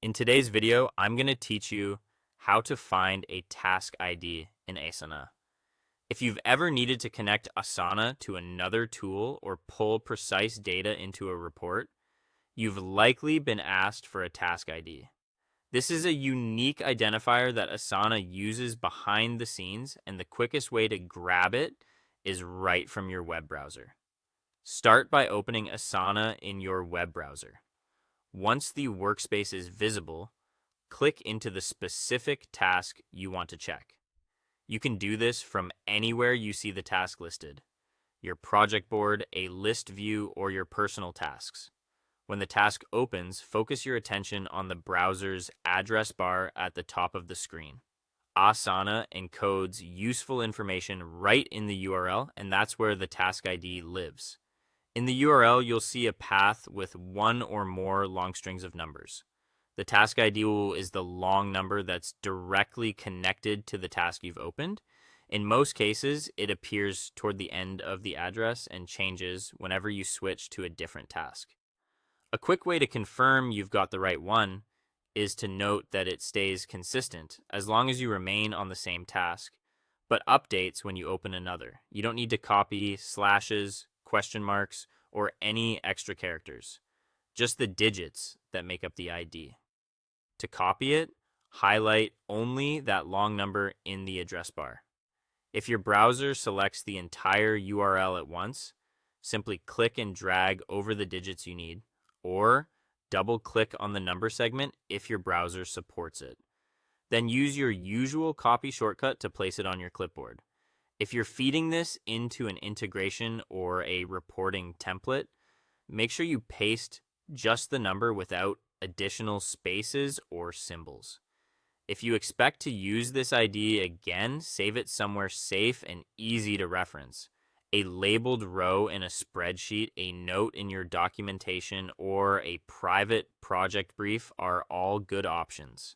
In today's video, I'm going to teach you how to find a task ID in Asana. If you've ever needed to connect Asana to another tool or pull precise data into a report, you've likely been asked for a task ID. This is a unique identifier that Asana uses behind the scenes, and the quickest way to grab it is right from your web browser. Start by opening Asana in your web browser. Once the workspace is visible, click into the specific task you want to check. You can do this from anywhere you see the task listed: your project board, a list view, or your personal tasks. When the task opens, focus your attention on the browser's address bar at the top of the screen. Asana encodes useful information right in the URL, and that's where the task ID lives. In the URL, you'll see a path with one or more long strings of numbers. The task ID is the long number that's directly connected to the task you've opened. In most cases, it appears toward the end of the address and changes whenever you switch to a different task. A quick way to confirm you've got the right one is to note that it stays consistent as long as you remain on the same task, but updates when you open another. You don't need to copy slashes, question marks, or any extra characters, just the digits that make up the ID. To copy it, highlight only that long number in the address bar. If your browser selects the entire URL at once, simply click and drag over the digits you need, or double-click on the number segment if your browser supports it. Then use your usual copy shortcut to place it on your clipboard. If you're feeding this into an integration or a reporting template, make sure you paste just the number without additional spaces or symbols. If you expect to use this ID again, save it somewhere safe and easy to reference. A labeled row in a spreadsheet, a note in your documentation, or a private project brief are all good options.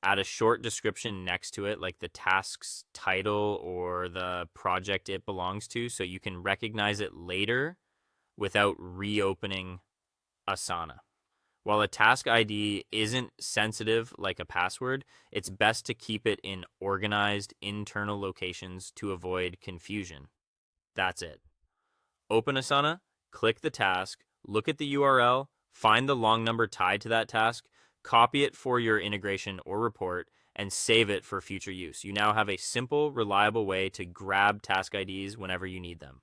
Add a short description next to it, like the task's title or the project it belongs to, so you can recognize it later without reopening Asana. While a task ID isn't sensitive like a password, it's best to keep it in organized internal locations to avoid confusion. That's it. Open Asana, click the task, look at the URL, find the long number tied to that task, copy it for your integration or report, and save it for future use. You now have a simple, reliable way to grab task IDs whenever you need them.